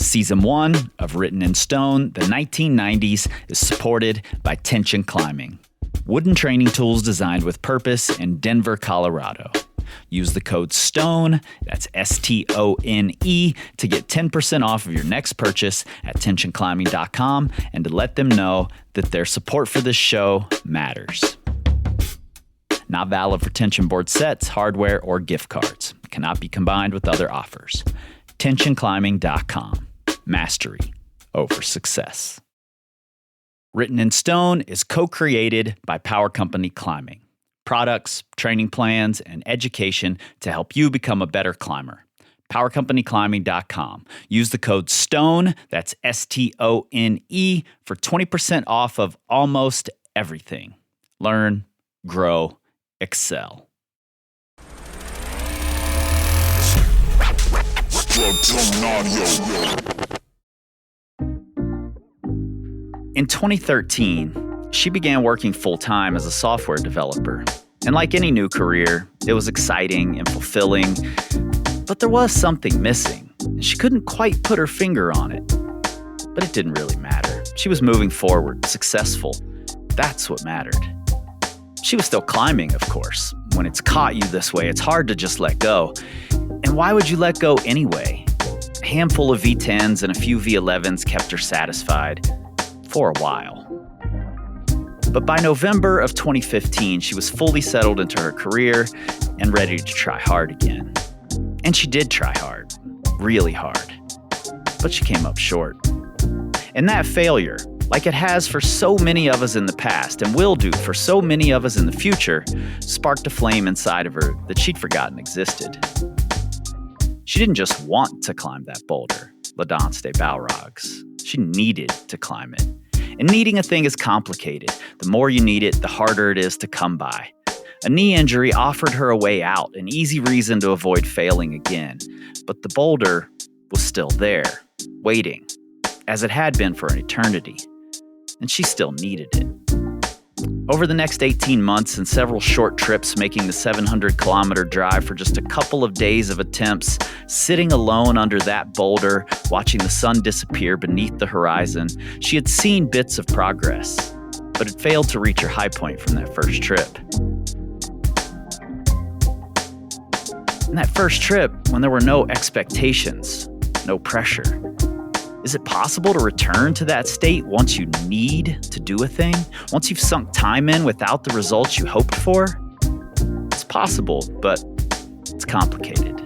Season 1 of Written in Stone, the 1990s, is supported by Tension Climbing, wooden training tools designed with purpose in Denver, Colorado. Use the code STONE, that's STONE, to get 10% off of your next purchase at tensionclimbing.com and to let them know that their support for this show matters. Not valid for tension board sets, hardware, or gift cards. Cannot be combined with other offers. Tensionclimbing.com. Mastery over success. Written in Stone is co-created by Power Company Climbing. Products, training plans, and education to help you become a better climber. PowerCompanyClimbing.com. Use the code STONE, that's STONE, for 20% off of almost everything. Learn, grow, excel. In 2013, she began working full-time as a software developer. And like any new career, it was exciting and fulfilling, but there was something missing, and she couldn't quite put her finger on it. But it didn't really matter. She was moving forward, successful. That's what mattered. She was still climbing, of course. When it's caught you this way, it's hard to just let go. And why would you let go anyway? A handful of V10s and a few V11s kept her satisfied for a while. But by November of 2015, she was fully settled into her career and ready to try hard again. And she did try hard, really hard. But she came up short. And that failure, like it has for so many of us in the past and will do for so many of us in the future, sparked a flame inside of her that she'd forgotten existed. She didn't just want to climb that boulder, La Danse des Balrogs. She needed to climb it. And needing a thing is complicated. The more you need it, the harder it is to come by. A knee injury offered her a way out, an easy reason to avoid failing again. But the boulder was still there, waiting, as it had been for an eternity. And she still needed it. Over the next 18 months and several short trips making the 700-kilometer drive for just a couple of days of attempts, sitting alone under that boulder, watching the sun disappear beneath the horizon, she had seen bits of progress, but had failed to reach her high point from that first trip. And that first trip, when there were no expectations, no pressure. Is it possible to return to that state once you need to do a thing? Once you've sunk time in without the results you hoped for? It's possible, but it's complicated.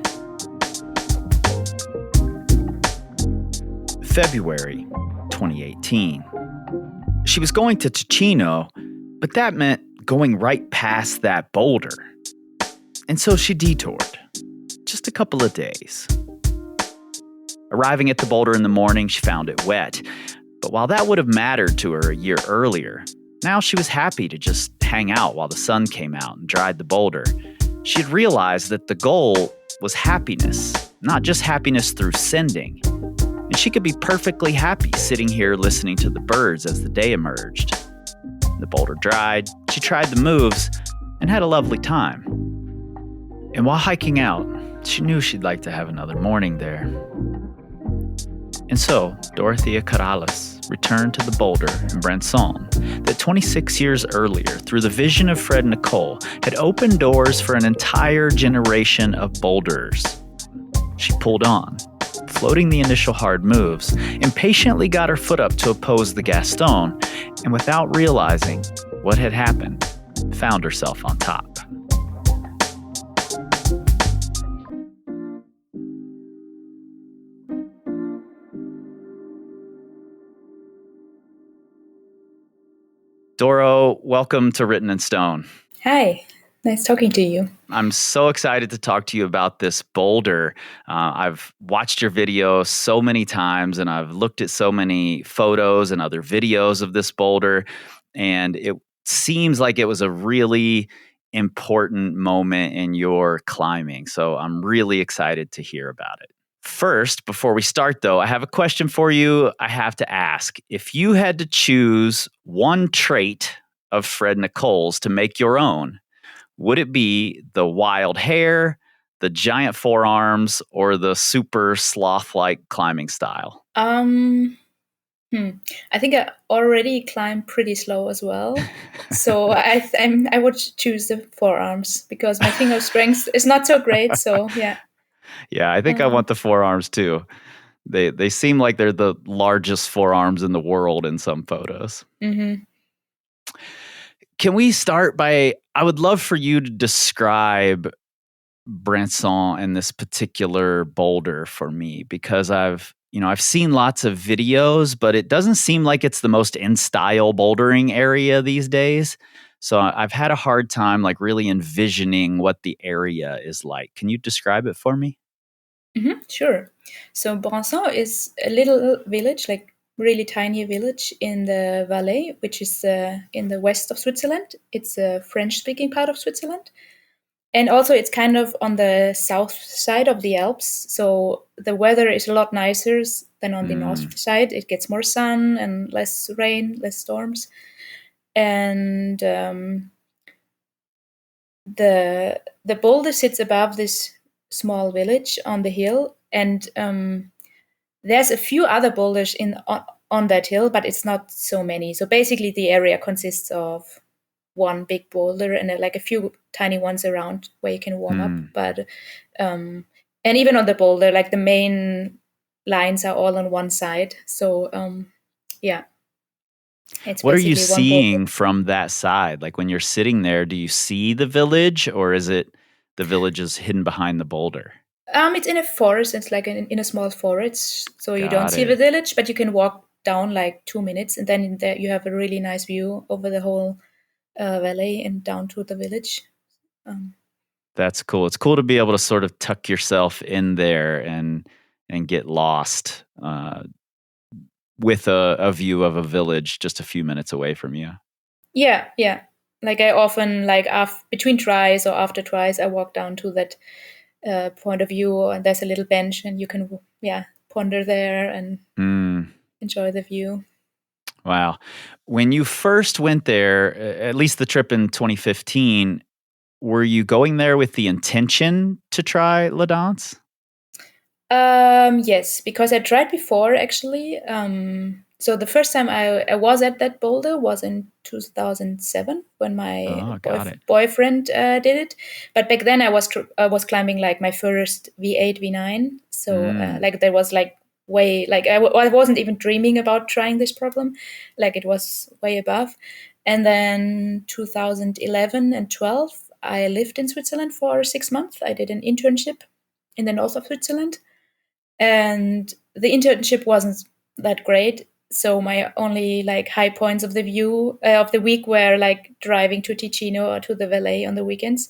February 2018. She was going to Ticino, but that meant going right past that boulder. And so she detoured. Just a couple of days. Arriving at the boulder in the morning, she found it wet. But while that would have mattered to her a year earlier, now she was happy to just hang out while the sun came out and dried the boulder. She had realized that the goal was happiness, not just happiness through sending. And she could be perfectly happy sitting here listening to the birds as the day emerged. The boulder dried, she tried the moves, and had a lovely time. And while hiking out, she knew she'd like to have another morning there. And so, Dorothea Karalus returned to the boulder in Branson that 26 years earlier, through the vision of Fred Nicole, had opened doors for an entire generation of boulders. She pulled on, floating the initial hard moves, impatiently got her foot up to oppose the Gaston, and without realizing what had happened, found herself on top. Doro, welcome to Written in Stone. Hi, nice talking to you. I'm so excited to talk to you about this boulder. I've watched your video so many times, and I've looked at so many photos and other videos of this boulder, and it seems like it was a really important moment in your climbing. So I'm really excited to hear about it. First, before we start, though, I have a question for you. I have to ask, if you had to choose one trait of Fred Nicole's to make your own, would it be the wild hair, the giant forearms or the super sloth-like climbing style? I think I already climb pretty slow as well. So I would choose the forearms because my finger strength is not so great. So yeah. Yeah, I think I want the forearms too. They seem like they're the largest forearms in the world in some photos. Mm-hmm. Can we start by, I would love for you to describe Branson and this particular boulder for me, because I've seen lots of videos, but it doesn't seem like it's the most in style bouldering area these days. So I've had a hard time like really envisioning what the area is like. Can you describe it for me? Mm-hmm. Sure. So Branson is a little village, like really tiny village in the Valais, which is in the west of Switzerland. It's a French-speaking part of Switzerland. And also, it's kind of on the south side of the Alps, so the weather is a lot nicer than on the north side. It gets more sun and less rain, less storms, and the boulder sits above this small village on the hill, and there's a few other boulders on that hill, but it's not so many. So basically, the area consists of one big boulder and like a few tiny ones around where you can warm up. But and even on the boulder, like the main lines are all on one side. So yeah, it's What are you basically one boulder. seeing from that side? Like when you're sitting there, do you see the village, or is it the village is hidden behind the boulder? It's in a forest. It's like in a small forest, so you don't Got see the it. village, but you can walk down like 2 minutes, and then in there you have a really nice view over the whole valley and down to the village. That's cool. It's cool to be able to sort of tuck yourself in there and get lost with a view of a village just a few minutes away from you. Yeah, yeah. Like I often like between tries or after tries, I walk down to that point of view, and there's a little bench, and you can ponder there and enjoy the view. Wow. When you first went there, at least the trip in 2015, were you going there with the intention to try La Danse? Yes, because I tried before actually. So the first time I was at that boulder was in 2007 when my Oh, got it. boyfriend did it. But back then I was climbing like my first V8 V9. So like there was like way like I wasn't even dreaming about trying this problem. Like it was way above. And then 2011 and 12 I lived in Switzerland for 6 months. I did an internship in the north of Switzerland, and the internship wasn't that great, so my only like high points of the view of the week were like driving to Ticino or to the Valais on the weekends.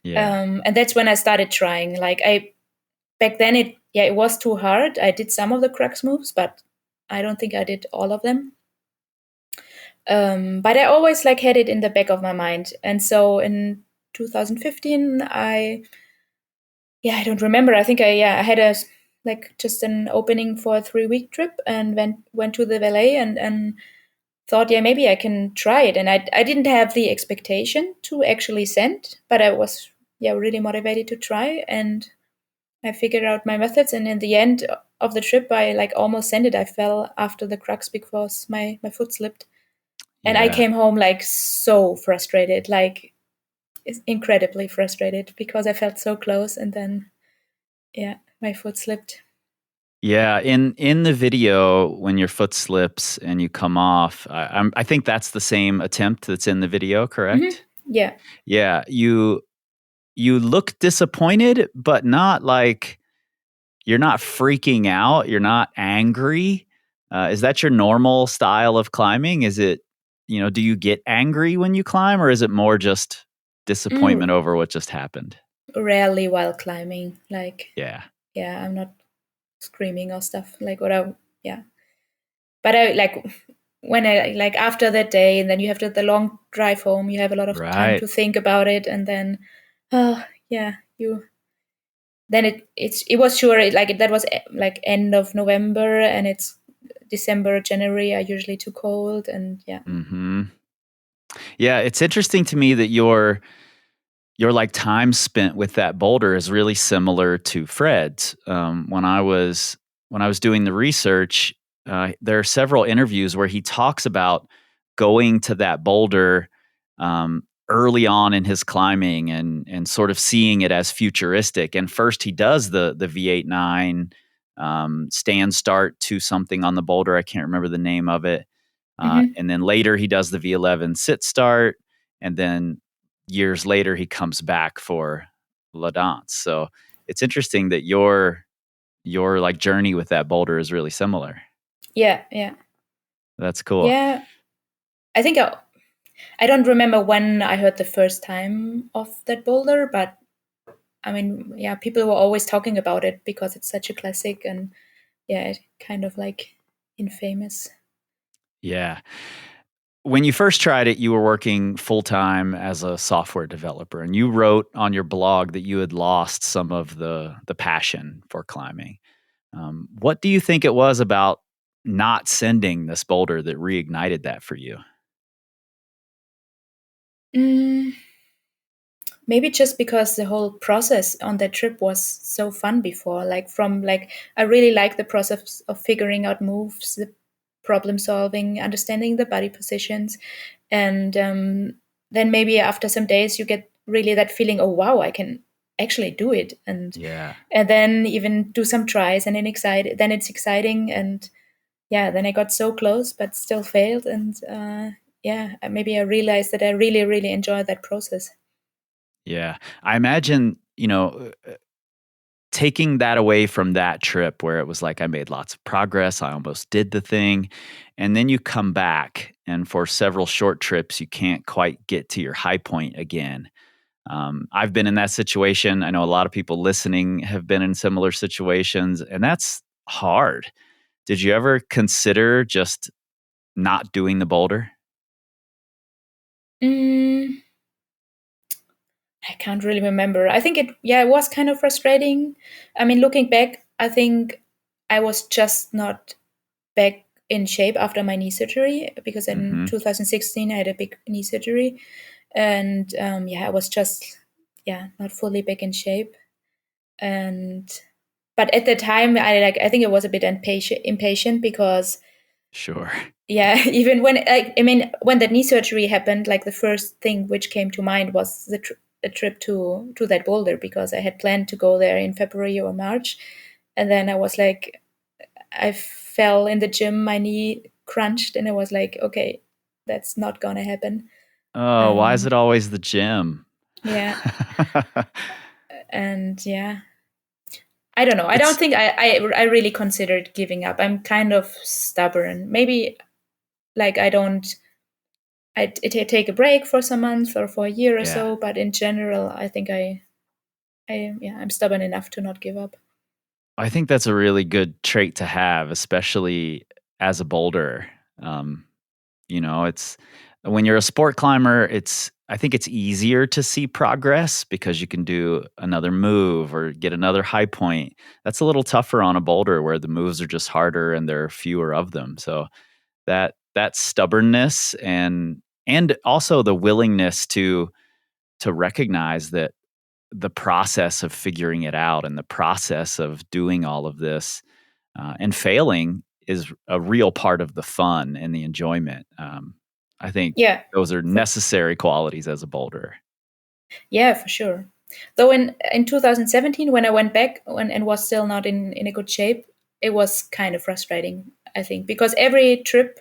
Yeah. And that's when I started trying. Like I back then it was too hard. I did some of the crux moves, but I don't think I did all of them. But I always like had it in the back of my mind, and so in 2015 I don't remember. I think I had a like just an opening for a 3-week trip and went to the Valais and thought maybe I can try it. And I didn't have the expectation to actually send, but I was really motivated to try, and I figured out my methods. And in the end of the trip, I like almost sent it. I fell after the crux because my foot slipped, and I Yeah. came home like so frustrated, like incredibly frustrated because I felt so close, and then my foot slipped. Yeah, in the video when your foot slips and you come off, I think that's the same attempt that's in the video, Mm-hmm. correct? Yeah. Yeah, you look disappointed, but not like you're not freaking out, you're not angry. Is that your normal style of climbing? Is it, do you get angry when you climb, or is it more just disappointment Mm, over what just happened? rarely while climbing. Like, Yeah. I'm not screaming or stuff. Like, what yeah. But I like when I like after that day, and then you have the long drive home, you have a lot of time Right. to think about it, and then, oh, then it was sure, like, that was like end of November, and it's December, January are usually too cold, and yeah. Mhm. Yeah, it's interesting to me that your like time spent with that boulder is really similar to Fred's. When I was doing the research, there are several interviews where he talks about going to that boulder early on in his climbing and sort of seeing it as futuristic. And first, he does the V89 stand start to something on the boulder. I can't remember the name of it. Hmm. And then later, he does the V11 sit start, and then years later he comes back for La Danse. So it's interesting that your like journey with that boulder is really similar. Yeah, yeah, That's cool. yeah. I think I don't remember when I heard the first time of that boulder, but I mean, yeah, people were always talking about it because it's such a classic, and yeah, it kind of like infamous. Yeah. When you first tried it, you were working full time as a software developer, and you wrote on your blog that you had lost some of the passion for climbing. What do you think it was about not sending this boulder that reignited that for you? Mm, maybe just because the whole process on that trip was so fun before. Like from like I really like the process of figuring out moves, the problem solving, understanding the body positions, and then maybe after some days you get really that feeling. Oh wow, I can actually do it, Yeah. and then even do some tries, and then then it's exciting, and yeah, then I got so close but still failed, and yeah, maybe I realized that I really really enjoy that process. Yeah. I imagine, taking that away from that trip where it was like I made lots of progress, I almost did the thing, and then you come back and for several short trips you can't quite get to your high point again. I've been in that situation. I know a lot of people listening have been in similar situations, and that's hard. Did you ever consider just not doing the boulder? Mm, I can't really remember. I think yeah, it was kind of frustrating. I mean, looking back, I think I was just not back in shape after my knee surgery because in Hmm. 2016 I had a big knee surgery, and yeah, I was just yeah not fully back in shape. And but at the time, I think I was a bit impatient because Sure. yeah, even when I mean when that knee surgery happened, like the first thing which came to mind was a trip to that boulder because I had planned to go there in February or March, and then I was like, I fell in the gym, my knee crunched, and I was like, okay, that's not gonna happen. Oh, why is Um, it always the gym? yeah, and yeah, I don't know. I don't It's think I really considered giving up. I'm kind of stubborn. Maybe like I take a break for some months or for a year or yeah. so, but in general, I think I yeah, I'm stubborn enough to not give up. I think that's a really good trait to have, especially as a boulderer. Um, it's when you're a sport climber, I think it's easier to see progress because you can do another move or get another high point. That's a little tougher on a boulder where the moves are just harder and there are fewer of them. So that stubbornness and also the willingness to recognize that the process of figuring it out and the process of doing all of this and failing is a real part of the fun and the enjoyment. I think Yeah, those are for, necessary qualities as a boulderer. yeah, for sure. Though in 2017, when I went back and was still not in a good shape, it was kind of frustrating. I think because every trip,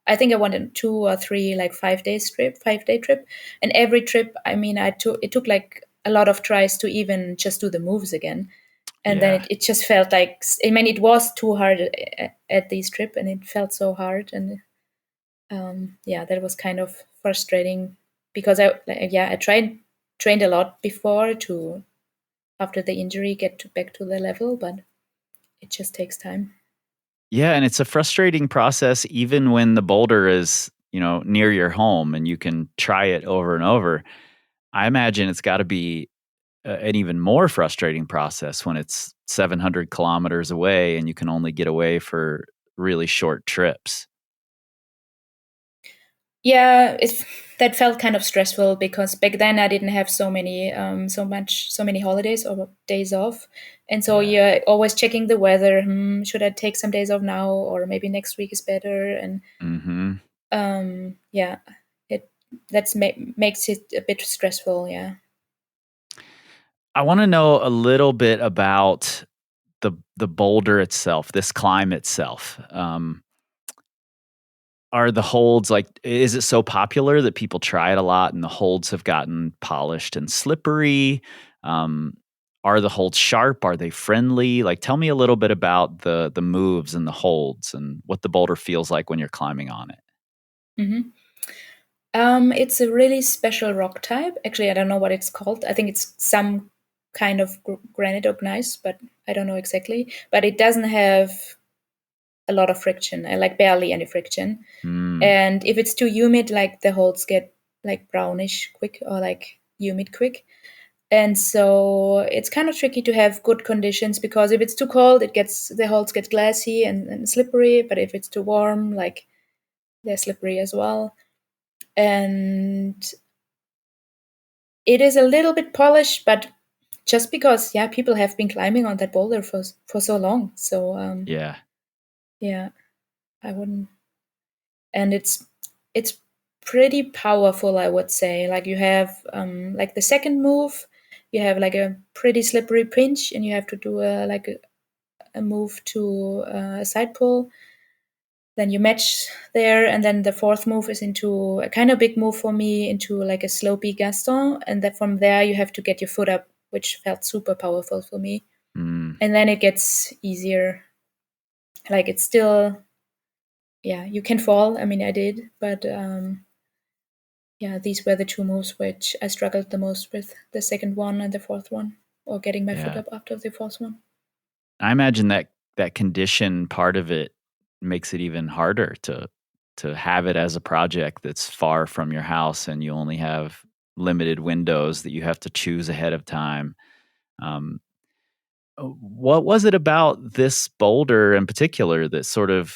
I think I went on 2 or 3 like 5 day trip, and every trip, I mean, it took like a lot of tries to even just do the moves again, and then Yeah. it just felt like I mean it was too hard at this trip, and it felt so hard, and yeah, that was kind of frustrating because yeah I trained a lot before to after the injury get back to the level, but it just takes time. Yeah, and it's a frustrating process even when the boulder is, near your home and you can try it over and over. I imagine it's got to be an even more frustrating process when it's 700 kilometers away and you can only get away for really short trips. Yeah, that felt kind of stressful because back then I didn't have so many holidays or days off, and so Yeah. you're always checking the weather. Should I take some days off now, or maybe next week is better? And Mm-hmm. yeah, it makes it a bit stressful. Yeah. I want to know a little bit about the boulder itself, this climb itself. Are the holds like is it so popular that people try it a lot and the holds have gotten polished and slippery? Um, are the holds sharp? Are they friendly? Like tell me a little bit about the moves and the holds and what the boulder feels like when you're climbing on it. hmm it's a really special rock type. Actually, I don't know what it's called. I think it's some kind of granite or gneiss, but I don't know exactly. But it doesn't have a lot of friction, like barely any friction. Mm, And if it's too humid, like the holes get like brownish quick or like humid quick. And so it's kind of tricky to have good conditions because if it's too cold, the holes get glassy and slippery. But if it's too warm, like they're slippery as well. And it is a little bit polished, but just because people have been climbing on that boulder for so long. So yeah. yeah, I wouldn't. And it's pretty powerful, I would say. Like you have like the second move, you have like a pretty slippery pinch, and you have to do a move to a side pull. Then you match there, and then the fourth move is into a kind of big move for me into like a slopey Gaston, and then from there you have to get your foot up, which felt super powerful for me. Mm, And then it gets easier. Like it's still, yeah, you can fall. I mean, I did, but yeah, these were the two moves which I struggled the most with, the second one and the fourth one, or getting my foot yeah. up after the fourth one. I imagine that condition part of it makes it even harder to have it as a project that's far from your house and you only have limited windows that you have to choose ahead of time. Um, what was it about this boulder in particular that sort of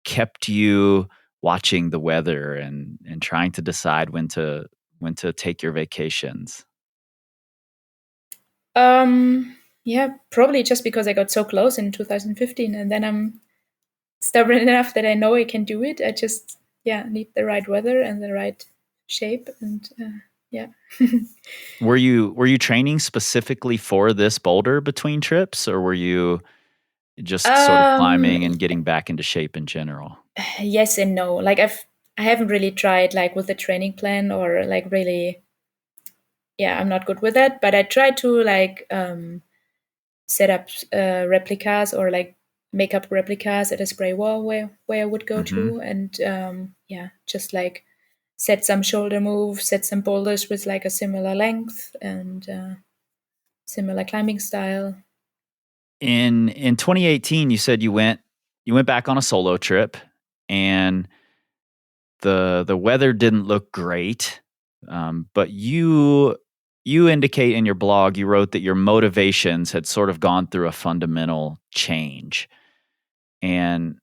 kept you watching the weather and trying to decide when to take your vacations? Yeah, probably just because I got so close in 2015, and then I'm stubborn enough that I know I can do it. I just need the right weather and the right shape, and yeah. Were you training specifically for this boulder between trips, or were you just sort of um, climbing and getting back into shape in general? yes and no. Like I haven't really tried like with a training plan or like really. Yeah, I'm not good with that, but I try to like set up replicas or like make up replicas at a spray wall where I would go Mhm. to, and just like set some shoulder moves, set some boulders with like a similar length and similar climbing style. In 2018, you said you went back on a solo trip, and the weather didn't look great, but you indicate in your blog, you wrote that your motivations had sort of gone through a fundamental change, and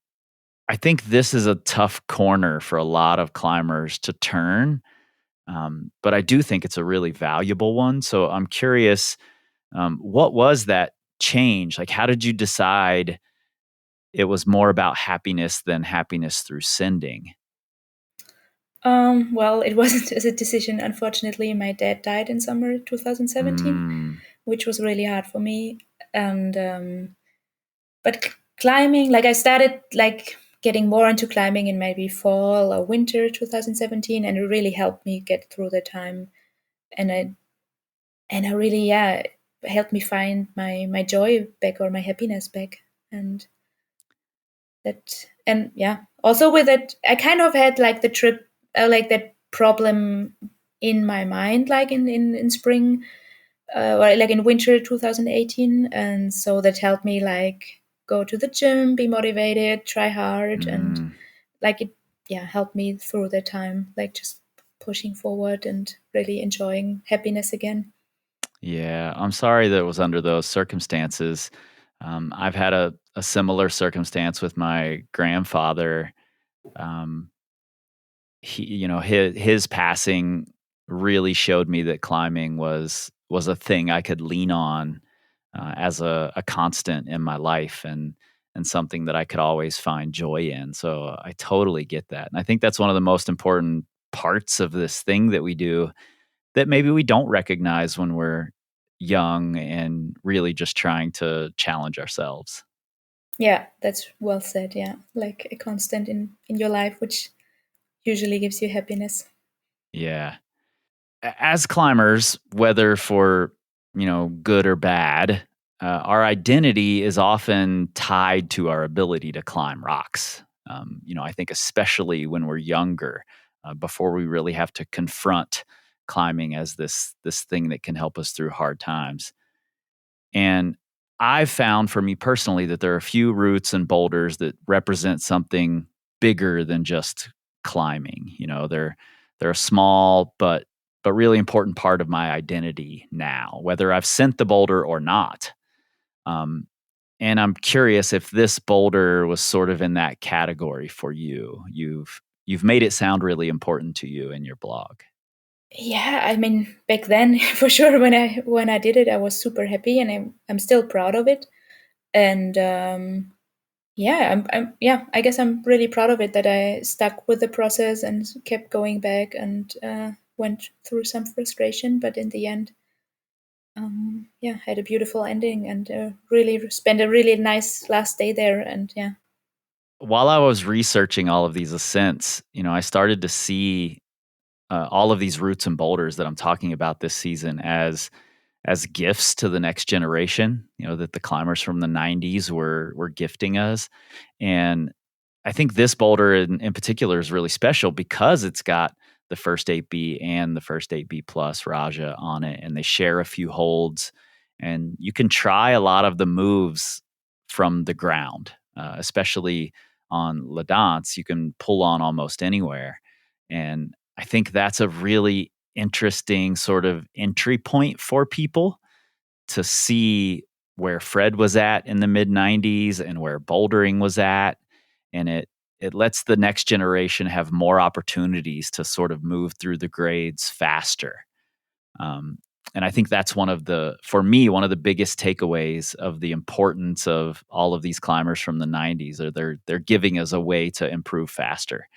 I think this is a tough corner for a lot of climbers to turn, but I do think it's a really valuable one. So I'm curious, what was that change? Like, how did you decide it was more about happiness than happiness through sending? Well, it wasn't as a decision. Unfortunately, my dad died in summer 2017, Mm, which was really hard for me. And but climbing, like I started like getting more into climbing in maybe fall or winter 2017, and it really helped me get through the time. And I really helped me find my joy back or my happiness back. And also with it, I kind of had like the trip, like that problem in my mind, like in spring or like in winter 2018, and so that helped me like go to the gym, be motivated, try hard, and mm, like it helped me through the time, like just pushing forward and really enjoying happiness again. yeah, I'm sorry that it was under those circumstances. I've had a similar circumstance with my grandfather. Um, his passing really showed me that climbing was a thing I could lean on as a constant in my life, and something that I could always find joy in. So I totally get that, and I think that's one of the most important parts of this thing that we do that maybe we don't recognize when we're young and really just trying to challenge ourselves. Yeah, that's well said. Yeah, like a constant in your life, which usually gives you happiness. Yeah. As climbers, whether for good or bad, our identity is often tied to our ability to climb rocks. I think especially when we're younger, before we really have to confront climbing as this thing that can help us through hard times. And I've found for me personally that there are a few routes and boulders that represent something bigger than just climbing. They're a small but really important part of my identity now, whether I've sent the boulder or not. Um, and I'm curious if this boulder was sort of in that category for you. You've made it sound really important to you in your blog. Yeah, I mean, back then, for sure, when I did it, I was super happy, and I'm still proud of it. And yeah, yeah, I guess I'm really proud of it that I stuck with the process and kept going back and went through some frustration, but in the end, yeah, had a beautiful ending and really spent a really nice last day there. And yeah. While I was researching all of these ascents, I started to see all of these roots and boulders that I'm talking about this season as gifts to the next generation. That the climbers from the '90s were gifting us, and I think this boulder in particular is really special because it's got the first 8B and the first 8B plus Raja on it, and they share a few holds, and you can try a lot of the moves from the ground, especially on La Danse. You can pull on almost anywhere, and I think that's a really interesting sort of entry point for people to see where Fred was at in the mid '90s and where bouldering was at, and it lets the next generation have more opportunities to sort of move through the grades faster. Um, and I think that's for me, one of the biggest takeaways of the importance of all of these climbers from the '90s. Or they're giving us a way to improve faster.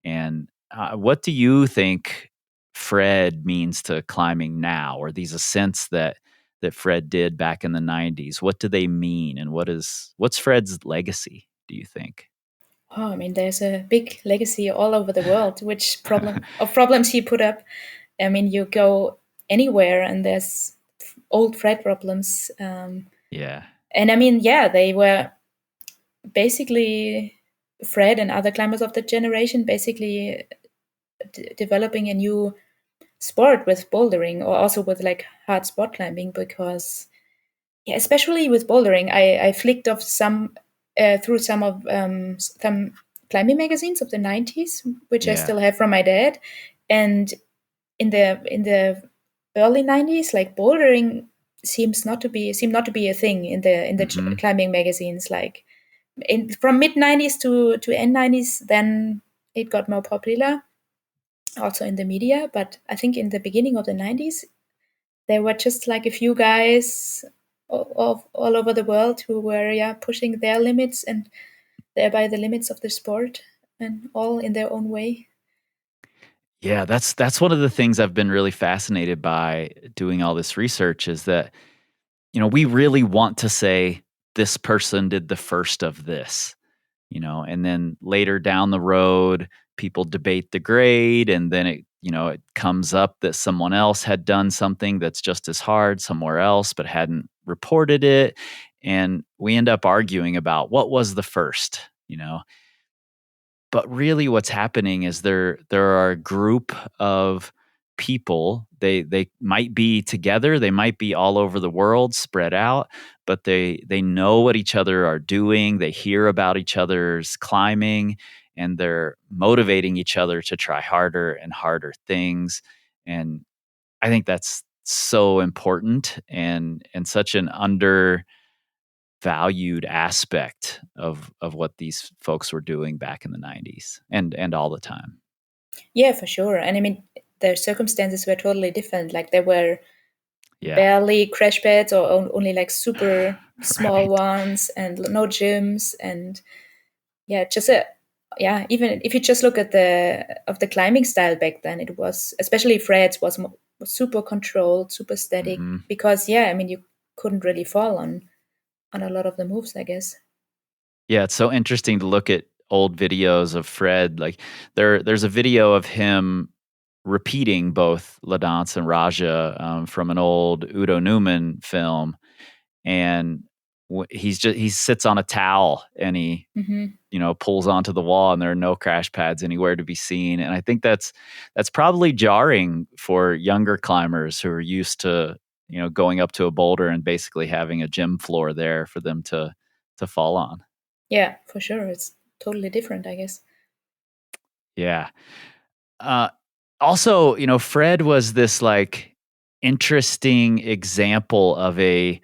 And what do you think Fred means to climbing now, or these ascents that Fred did back in the '90s? What do they mean, and what's Fred's legacy, do you think? Oh, I mean, there's a big legacy all over the world, which problems he put up. I mean, you go anywhere and there's old Fred problems. Yeah. And I mean, yeah, they were basically Fred and other climbers of the generation basically developing a new sport with bouldering, or also with like hard spot climbing, because yeah, especially with bouldering, I flicked off some through some climbing magazines of the '90s, which I Yeah. still have from my dad, and in the early '90s, like bouldering seemed not to be a thing in the Mhm. climbing magazines. Like from mid '90s to end '90s, then it got more popular, also in the media. But I think in the beginning of the '90s, there were just like a few guys of all over the world who were, yeah, pushing their limits and thereby the limits of the sport, and all in their own way. Yeah, that's one of the things I've been really fascinated by doing all this research is that, we really want to say this person did the first of this, and then later down the road, people debate the grade, and then it comes up that someone else had done something that's just as hard somewhere else but hadn't reported it. And we end up arguing about what was the first. But really what's happening is there are a group of people. They might be together, they might be all over the world spread out, but they know what each other are doing, they hear about each other's climbing, and they're motivating each other to try harder and harder things. And I think that's so important, and such an valued aspect of what these folks were doing back in the '90s and all the time. Yeah, for sure. And I mean, the circumstances were totally different. Like there were Yeah. barely crash pads or only like super small Right. ones and no gyms and yeah, just a yeah. Even if you just look at the climbing style back then, it was especially Fred's was super controlled, super static Hmm. because yeah, I mean you couldn't really fall on a lot of the moves, I guess. Yeah, it's so interesting to look at old videos of Fred. Like there's a video of him repeating both La Danse and Raja from an old Udo Newman film, and he sits on a towel and he Hmm. pulls onto the wall, and there are no crash pads anywhere to be seen. And I think that's probably jarring for younger climbers who are used to going up to a boulder and basically having a gym floor there for them to fall on. Yeah, for sure, it's totally different, I guess. Yeah. Uh, Also, Fred was this like interesting example of a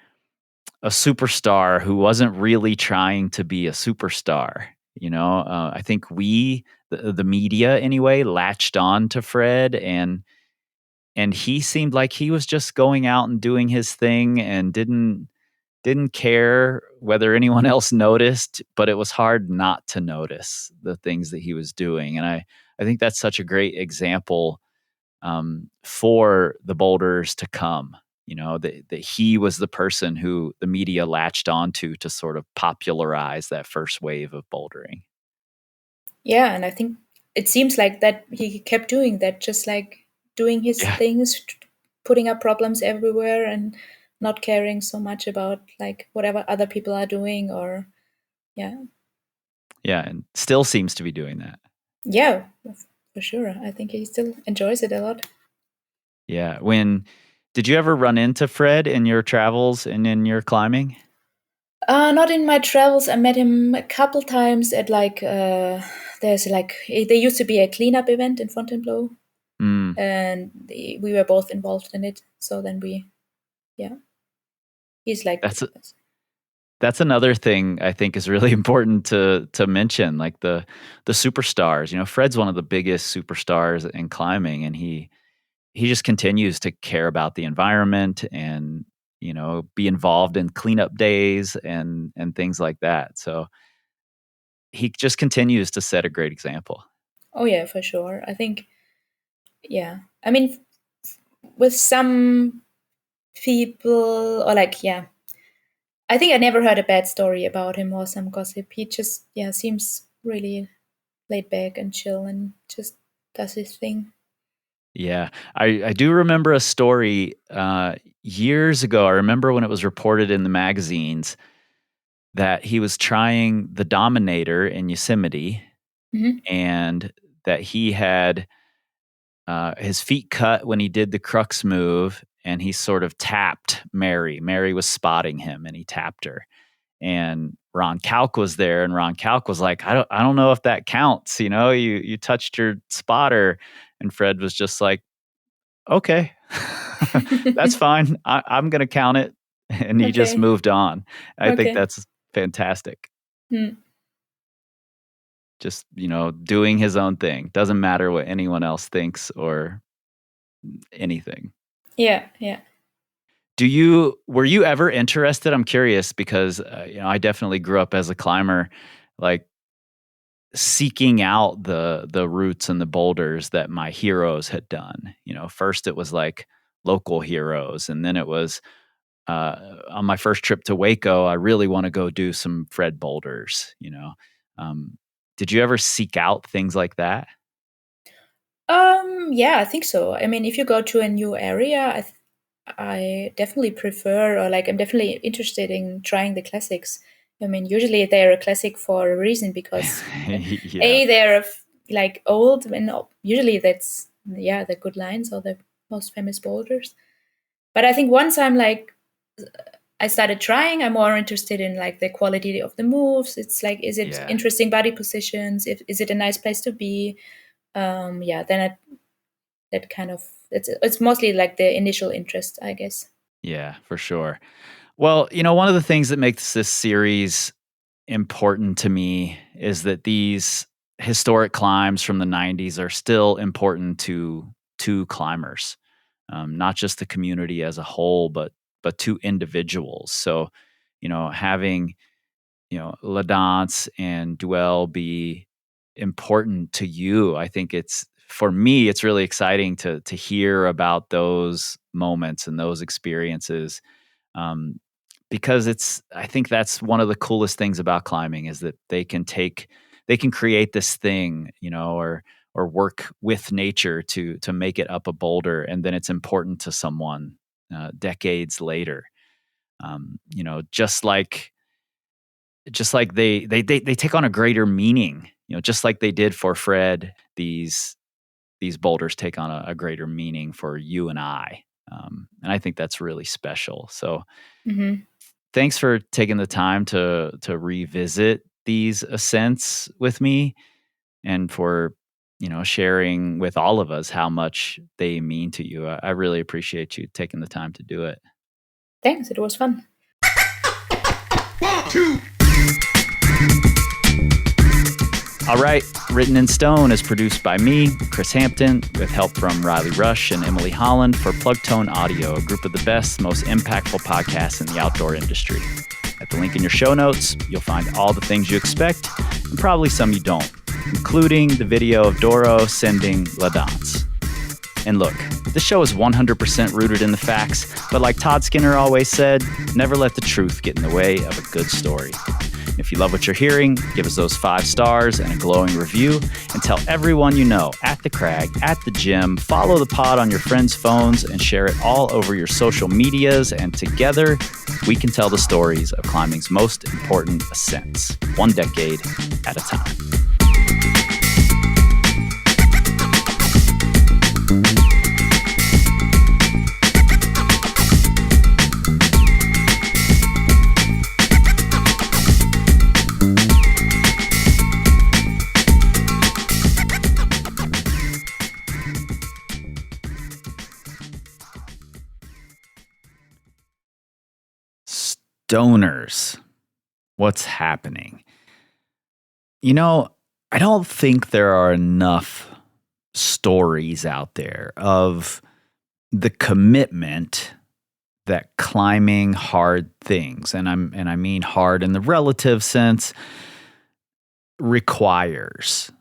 superstar who wasn't really trying to be a superstar. I think the media anyway, latched on to Fred, and he seemed like he was just going out and doing his thing and didn't care whether anyone else noticed, but it was hard not to notice the things that he was doing. And I think that's such a great example for the boulders to come. That he was the person who the media latched onto to sort of popularize that first wave of bouldering. Yeah, and I think it seems like that he kept doing that, just like doing his Yeah. things, putting up problems everywhere, and not caring so much about like whatever other people are doing. Or yeah, Yeah. And still seems to be doing that. yeah, for sure. I think he still enjoys it a lot. Yeah. Did you ever run into Fred in your travels and in your climbing? Not in my travels. I met him a couple times at like there's like there used to be a cleanup event in Fontainebleau, Mm, and we were both involved in it. So then yeah, he's like that's That's another thing I think is really important to mention, like the superstars. Fred's one of the biggest superstars in climbing, and he just continues to care about the environment and be involved in cleanup days and things like that. So he just continues to set a great example. oh yeah, for sure. I think yeah. I mean, with some people, or like, yeah, I think I never heard a bad story about him or some gossip. He just, yeah, seems really laid back and chill and just does his thing. Yeah, I do remember a story years ago. I remember when it was reported in the magazines that he was trying the Dominator in Yosemite, Hmm. and that he had his feet cut when he did the crux move, and he sort of tapped Mary. Mary was spotting him, and he tapped her. And Ron Kalk was there, and Ron Kalk was like, I don't know if that counts. You touched your spotter." And Fred was just like, "Okay, that's fine. I'm going to count it." And he just Okay. moved on. I think Okay. that's fantastic. Hmm. Just, doing his own thing. Doesn't matter what anyone else thinks or anything. Yeah. Yeah. Were you ever interested? I'm curious because, I definitely grew up as a climber, like seeking out the routes and the boulders that my heroes had done. First it was like local heroes, and then it was on my first trip to Waco, I really want to go do some Fred boulders. Um, did you ever seek out things like that? Yeah, I think so. I mean, if you go to a new area, I definitely prefer, or like, I'm definitely interested in trying the classics. I mean, usually they're a classic for a reason because Yeah, a they're like old, and usually that's yeah the good lines or the most famous boulders. But I think once I'm like I started trying, I'm more interested in like the quality of the moves. It's like, is it yeah, interesting body positions? If is it a nice place to be? Yeah, then that kind of it's mostly like the initial interest, I guess. yeah, for sure. Well, one of the things that makes this series important to me is that these historic climbs from the 90s are still important to climbers, not just the community as a whole, but to individuals. So, having La Danse and Duel be important to you, I think for me, it's really exciting to hear about those moments and those experiences, because I think that's one of the coolest things about climbing is that they can create this thing, or work with nature to make it up a boulder, and then it's important to someone decades later. Just like they take on a greater meaning, just like they did for Fred. These boulders take on a greater meaning for you and I, and I think that's really special. So, thanks for taking the time to revisit these ascents with me, and for sharing with all of us how much they mean to you. I really appreciate you taking the time to do it. Thanks, it was fun. 1, 2. All right, Written in Stone is produced by me, Kris Hampton, with help from Riley Rush and Emily Holland for Plugtone Audio, a group of the best, most impactful podcasts in the outdoor industry. At the link in your show notes, you'll find all the things you expect, and probably some you don't, including the video of Doro sending La Danse. And look, this show is 100% rooted in the facts, but like Todd Skinner always said, never let the truth get in the way of a good story. If you love what you're hearing, give us those 5 stars and a glowing review, and tell everyone you know at the crag, at the gym, follow the pod on your friends' phones, and share it all over your social medias, and together we can tell the stories of climbing's most important ascents, 1 decade at a time. Stoners, what's happening? I don't think there are enough stories out there of the commitment that climbing hard things, and I mean hard in the relative sense, requires,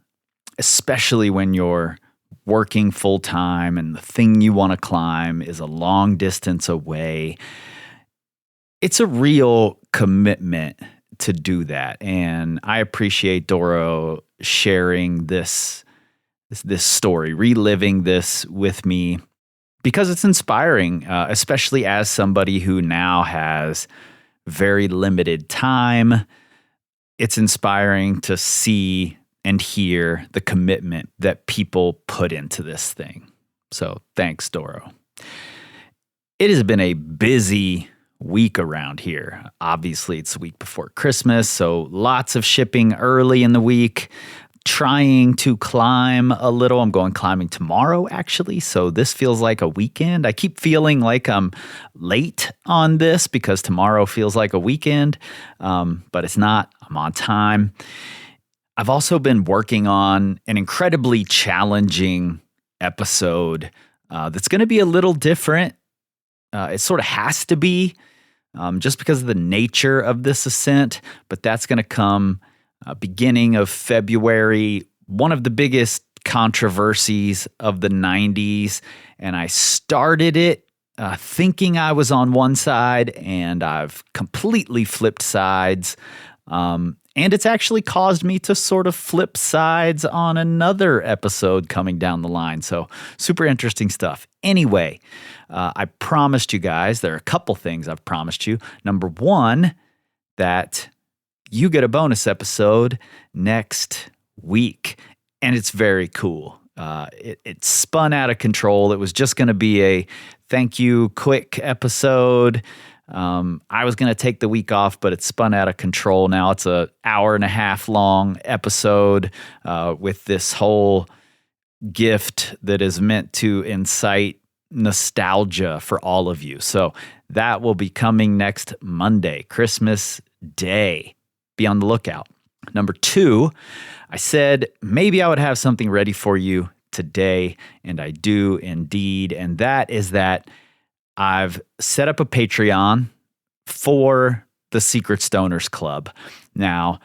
especially when you're working full time and the thing you want to climb is a long distance away. It's a real commitment to do that. And I appreciate Doro sharing this story, reliving this with me, because it's inspiring, especially as somebody who now has very limited time. It's inspiring to see and hear the commitment that people put into this thing. So thanks, Doro. It has been a busy week around here. Obviously, it's the week before Christmas, so lots of shipping early in the week. Trying to climb a little. I'm going climbing tomorrow, actually, so this feels like a weekend. I keep feeling like I'm late on this because tomorrow feels like a weekend, but it's not. I'm on time. I've also been working on an incredibly challenging episode that's going to be a little different. It sort of has to be, just because of the nature of this ascent, but that's going to come beginning of February. One of the biggest controversies of the 90s, and I started it thinking I was on one side, and I've completely flipped sides. And it's actually caused me to sort of flip sides on another episode coming down the line. So super interesting stuff. Anyway, I promised you guys, there are a couple things I've promised you. Number one, that you get a bonus episode next week. And it's very cool. It spun out of control. It was just going to be a thank you quick episode. I was going to take the week off, but it spun out of control. Now it's an hour-and-a-half long episode with this whole gift that is meant to incite nostalgia for all of you. So that will be coming next Monday, Christmas Day. Be on the lookout. Number 2, I said maybe I would have something ready for you today, and I do indeed. And that is that I've set up a Patreon for the Secret Stoners Club. Now,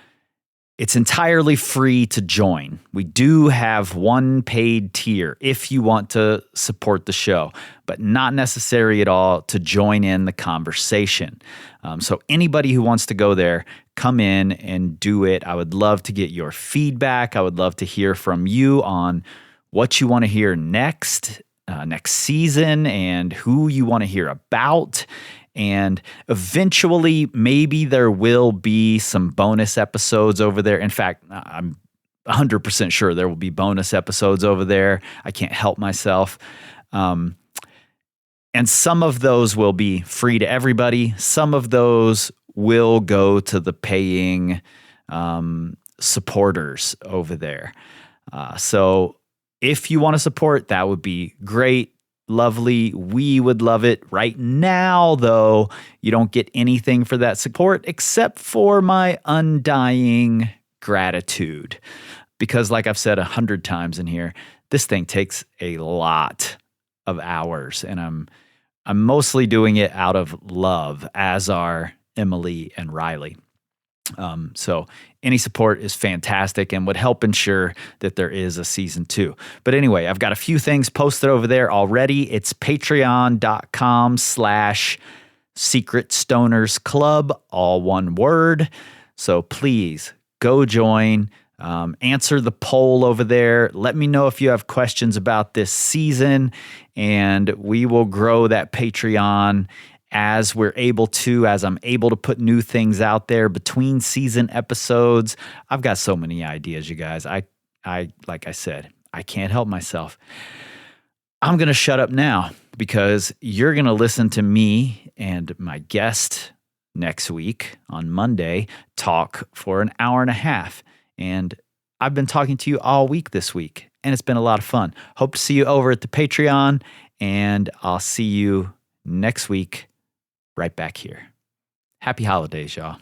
it's entirely free to join. We do have one paid tier if you want to support the show, but not necessary at all to join in the conversation. So anybody who wants to go there, come in and do it. I would love to get your feedback. I would love to hear from you on what you want to hear next season and who you want to hear about. And eventually, maybe there will be some bonus episodes over there. In fact, I'm 100% sure there will be bonus episodes over there. I can't help myself. And some of those will be free to everybody. Some of those will go to the paying supporters over there. So if you want to support, that would be great. Lovely. We would love it. Right now, though, you don't get anything for that support except for my undying gratitude. Because like I've said 100 times in here, this thing takes a lot of hours, and I'm mostly doing it out of love, as are Emily and Riley. So any support is fantastic and would help ensure that there is a season 2. But anyway, I've got a few things posted over there already. It's patreon.com/Secret Stoners Club, all one word. So please go join, answer the poll over there. Let me know if you have questions about this season, and we will grow that Patreon as I'm able to put new things out there between season episodes. I've got so many ideas, you guys. I like I said, I can't help myself. I'm going to shut up now because you're going to listen to me and my guest next week on Monday talk for an hour and a half. And I've been talking to you all week this week, and it's been a lot of fun. Hope to see you over at the Patreon, and I'll see you next week right back here. Happy holidays, y'all.